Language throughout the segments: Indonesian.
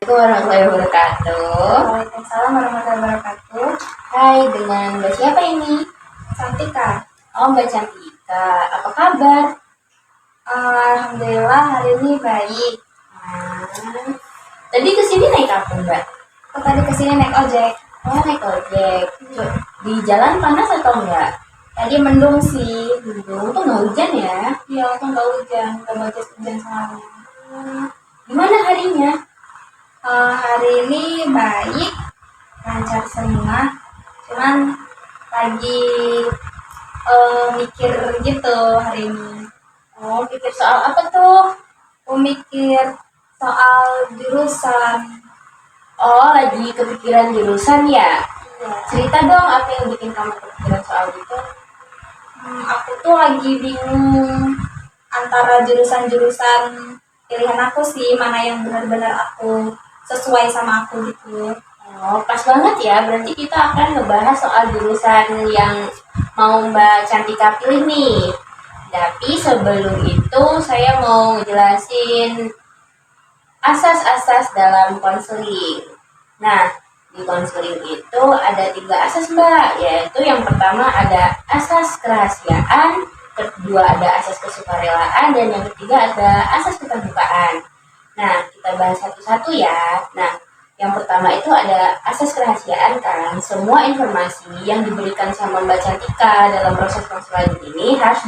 Assalamualaikum warahmatullahi wabarakatuh. Waalaikumsalam warahmatullahi wabarakatuh. Hai, dengan Mbak siapa ini? Cantika. Oh, Mbak Cantika. Apa kabar? Alhamdulillah hari ini baik. Tadi kesini naik apa, Mbak? Aku tadi kesini naik ojek. Oh, naik ojek. Di jalan panas atau enggak? Tadi mendung sih. Mendung tuh nggak hujan ya? Iya, untung nggak hujan. Nggak bagus hujan soalnya. Gimana harinya? Hari ini baik, lancar semua. Cuman lagi mikir gitu hari ini. Oh, pikir soal apa tuh? Aku mikir soal jurusan. Oh, lagi kepikiran jurusan ya? Iya. Cerita dong apa yang bikin kamu kepikiran soal itu? Aku tuh lagi bingung antara jurusan-jurusan pilihan aku sih, mana yang benar-benar aku sesuai sama aku gitu. Oh, pas banget ya. Berarti kita akan ngebahas soal jurusan yang mau Mbak Cantika pilih nih. Tapi sebelum itu saya mau ngejelasin asas-asas dalam konseling. Nah, di konseling itu ada 3 asas, Mbak. Yaitu yang pertama ada asas kerahasiaan, kedua ada asas kesukarelaan, dan yang ketiga ada asas keterbukaan. Nah, kita bahas satu-satu ya. Nah, yang pertama itu ada asas kerahasiaan kan. Semua informasi yang diberikan sama Mbak Cantika dalam proses konseling ini harus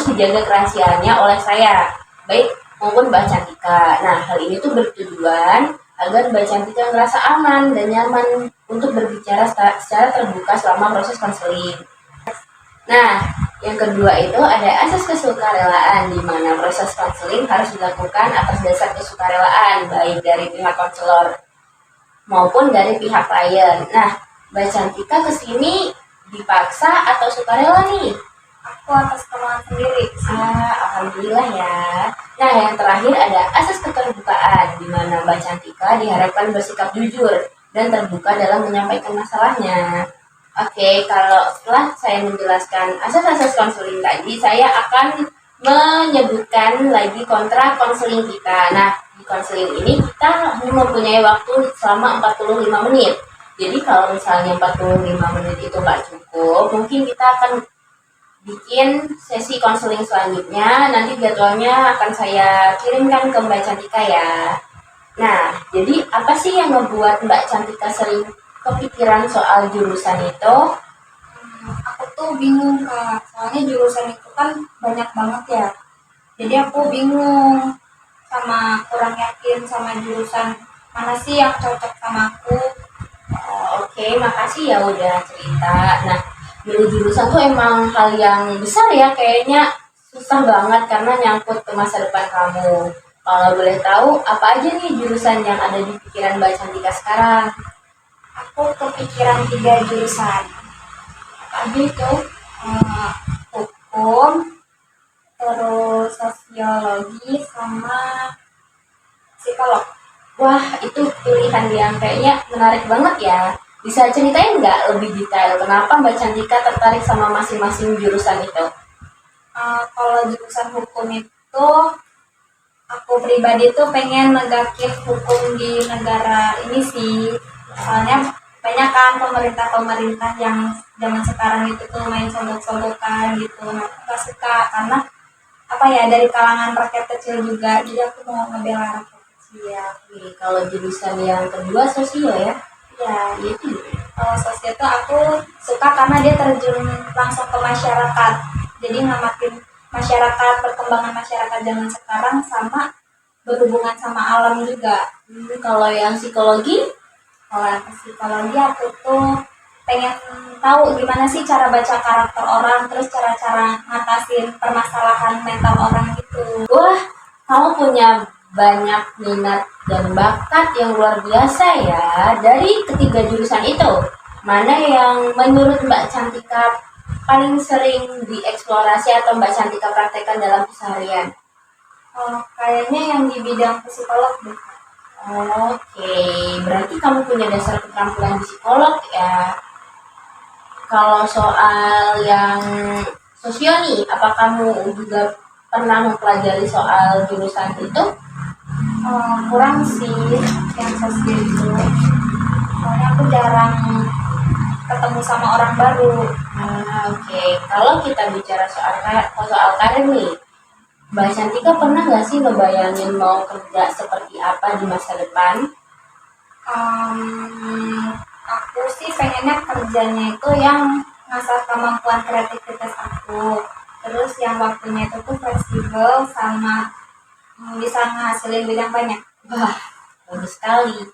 dijaga kerahasiaannya oleh saya, baik maupun Mbak Cantika. Nah, hal ini tuh bertujuan agar Mbak Cantika merasa aman dan nyaman untuk berbicara secara terbuka selama proses konseling. Nah, yang kedua itu ada asas kesukarelaan, di mana proses konseling harus dilakukan atas dasar kesukarelaan, baik dari pihak konselor maupun dari pihak klien. Nah, Mbak Cantika kesini dipaksa atau sukarela nih? Aku atas kemauan sendiri. Alhamdulillah ya. Nah, yang terakhir ada asas keterbukaan, di mana Mbak Cantika diharapkan bersikap jujur dan terbuka dalam menyampaikan masalahnya. Oke, kalau setelah saya menjelaskan asas-asas konseling tadi, saya akan menyebutkan lagi kontrak konseling kita. Nah, di konseling ini kita hanya mempunyai waktu selama 45 menit. Jadi kalau misalnya 45 menit itu nggak cukup, mungkin kita akan bikin sesi konseling selanjutnya. Nanti jadwalnya akan saya kirimkan ke Mbak Cantika ya. Nah, jadi apa sih yang membuat Mbak Cantika sering kepikiran soal jurusan itu? Aku tuh bingung Kak, soalnya jurusan itu kan banyak banget ya. Jadi aku bingung sama kurang yakin sama jurusan mana sih yang cocok sama aku. Oke, makasih ya udah cerita. Nah, milih jurusan tuh emang hal yang besar ya, kayaknya susah banget karena nyangkut ke masa depan kamu. Kalau boleh tahu, apa aja nih jurusan yang ada di pikiran Mbak Cantika sekarang? Aku kepikiran 3 jurusan. Apa aja itu? Hukum, terus sosiologi, sama psikolog. Wah, itu pilihan yang kayaknya menarik banget ya. Bisa ceritain nggak lebih detail kenapa Mbak Cantika tertarik sama masing-masing jurusan itu? Kalau jurusan hukum itu, aku pribadi tuh pengen negakin hukum di negara ini sih. Soalnya banyak kan pemerintah-pemerintah yang zaman sekarang itu tuh main sombong-sombongkan gitu. Nah, aku gak suka karena apa ya, dari kalangan rakyat kecil juga. Jadi aku mau ngebela rakyat kecil. Oke, kalau jurusan yang kedua sosio ya? Ya, Itu. kalau sosial tuh aku suka karena dia terjun langsung ke masyarakat. Jadi ngamatin masyarakat, perkembangan masyarakat zaman sekarang sama berhubungan sama alam juga. Kalau yang psikologi? Kalau yang psikologi aku tuh pengen tahu gimana sih cara baca karakter orang, terus cara-cara ngatasin permasalahan mental orang gitu. Wah, kamu punya banyak minat dan bakat yang luar biasa ya. Dari ketiga jurusan itu, mana yang menurut Mbak Cantika paling sering dieksplorasi atau Mbak Cantika praktekkan dalam keseharian? Kayaknya yang di bidang psikolog deh. Oke, berarti kamu punya dasar keterampilan psikolog ya. Kalau soal yang sosio nih, apa kamu juga pernah mempelajari soal jurusan itu? Kurang sih yang sosial itu. Soalnya aku jarang ketemu sama orang baru. Oke. Kalau kita bicara soal karir nih, Mbak Cantika pernah nggak sih ngebayangin mau kerja seperti apa di masa depan? Aku sih pengennya kerjanya itu yang ngasah kemampuan kreativitas aku. Terus yang waktunya itu tuh fleksibel sama bisa ngasilin bidang banyak. Wah, bagus sekali.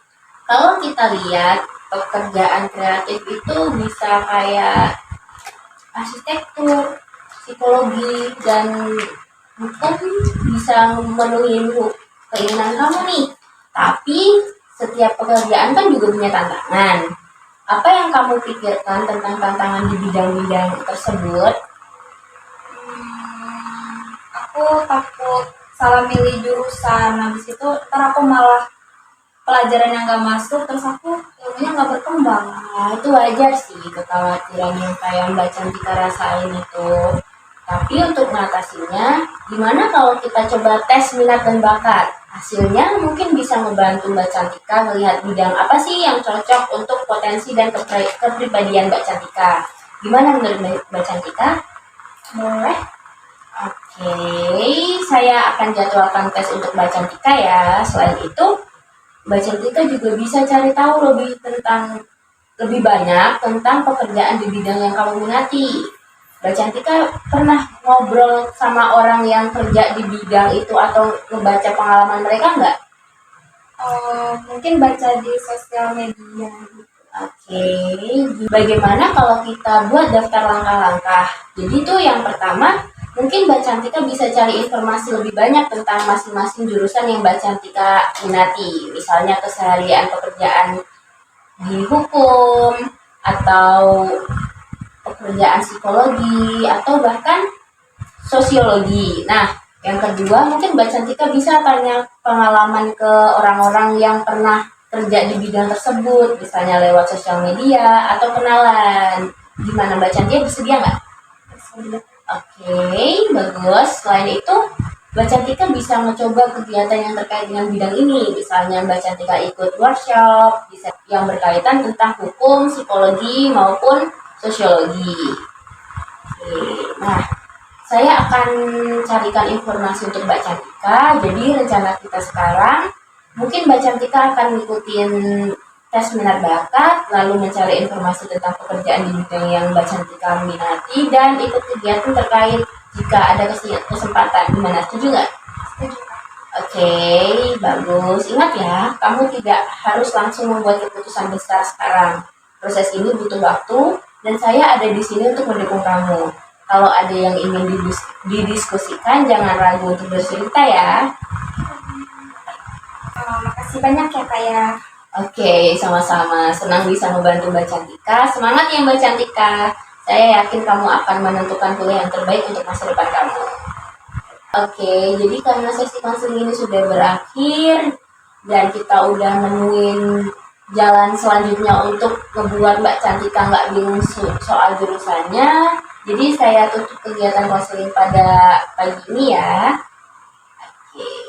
Kalau kita lihat pekerjaan kreatif itu bisa kayak arsitektur, psikologi, dan mungkin bisa memenuhi keinginan kamu nih. Tapi setiap pekerjaan kan juga punya tantangan. Apa yang kamu pikirkan tentang tantangan di bidang-bidang tersebut? Aku takut salah milih jurusan. Habis itu ntar aku malah pelajaran yang gak masuk, terus aku ilmunya gak berkembang. Nah, itu wajar sih kekhawatiran yang kayak Mbak Cantika rasain itu. Tapi untuk mengatasinya, gimana kalau kita coba tes minat dan bakat? Hasilnya mungkin bisa membantu Mbak Cantika melihat bidang apa sih yang cocok untuk potensi dan kepribadian Mbak Cantika. Gimana menurut Mbak Cantika? Boleh? Oke, saya akan jadwalkan tes untuk Mbak Cantika ya. Selain itu, Mbak Cantika juga bisa cari tahu lebih banyak tentang pekerjaan di bidang yang kamu minati. Mbak Cantika pernah ngobrol sama orang yang kerja di bidang itu atau ngebaca pengalaman mereka nggak? Mungkin baca di sosial media. Oke, bagaimana kalau kita buat daftar langkah-langkah? Jadi tuh yang pertama, mungkin Mbak Cantika bisa cari informasi lebih banyak tentang masing-masing jurusan yang Mbak Cantika minati. Misalnya keseharian pekerjaan di hukum, atau pekerjaan psikologi, atau bahkan sosiologi. Nah, yang kedua mungkin Mbak Cantika bisa tanya pengalaman ke orang-orang yang pernah kerja di bidang tersebut, misalnya lewat sosial media atau kenalan. Gimana Mbak Cantika, bersedia nggak? Oke, bagus. Selain itu, Mbak Cantika bisa mencoba kegiatan yang terkait dengan bidang ini. Misalnya Mbak Cantika ikut workshop yang berkaitan tentang hukum, psikologi, maupun sosiologi. Oke, nah, saya akan carikan informasi untuk Mbak Cantika. Jadi rencana kita sekarang, mungkin Mbak Cantika akan ngikutin tes minat bakat, lalu mencari informasi tentang pekerjaan di bidang yang Mbak Cantika minati, dan ikut kegiatan terkait jika ada kesempatan. Gimana, setuju nggak? Setuju. Oke, bagus. Ingat ya, kamu tidak harus langsung membuat keputusan besar sekarang. Proses ini butuh waktu, dan saya ada di sini untuk mendukung kamu. Kalau ada yang ingin didiskusikan, jangan ragu untuk bercerita ya. Makasih banyak ya Kak ya. Oke, sama-sama. Senang bisa membantu Mbak Cantika. Semangat ya Mbak Cantika. Saya yakin kamu akan menentukan kuliah yang terbaik untuk masa depan kamu. Oke, jadi karena sesi konseling ini sudah berakhir dan kita udah nemuin jalan selanjutnya untuk membuat Mbak Cantika nggak bingung soal jurusannya. Jadi saya tutup kegiatan konseling pada pagi ini ya. Oke.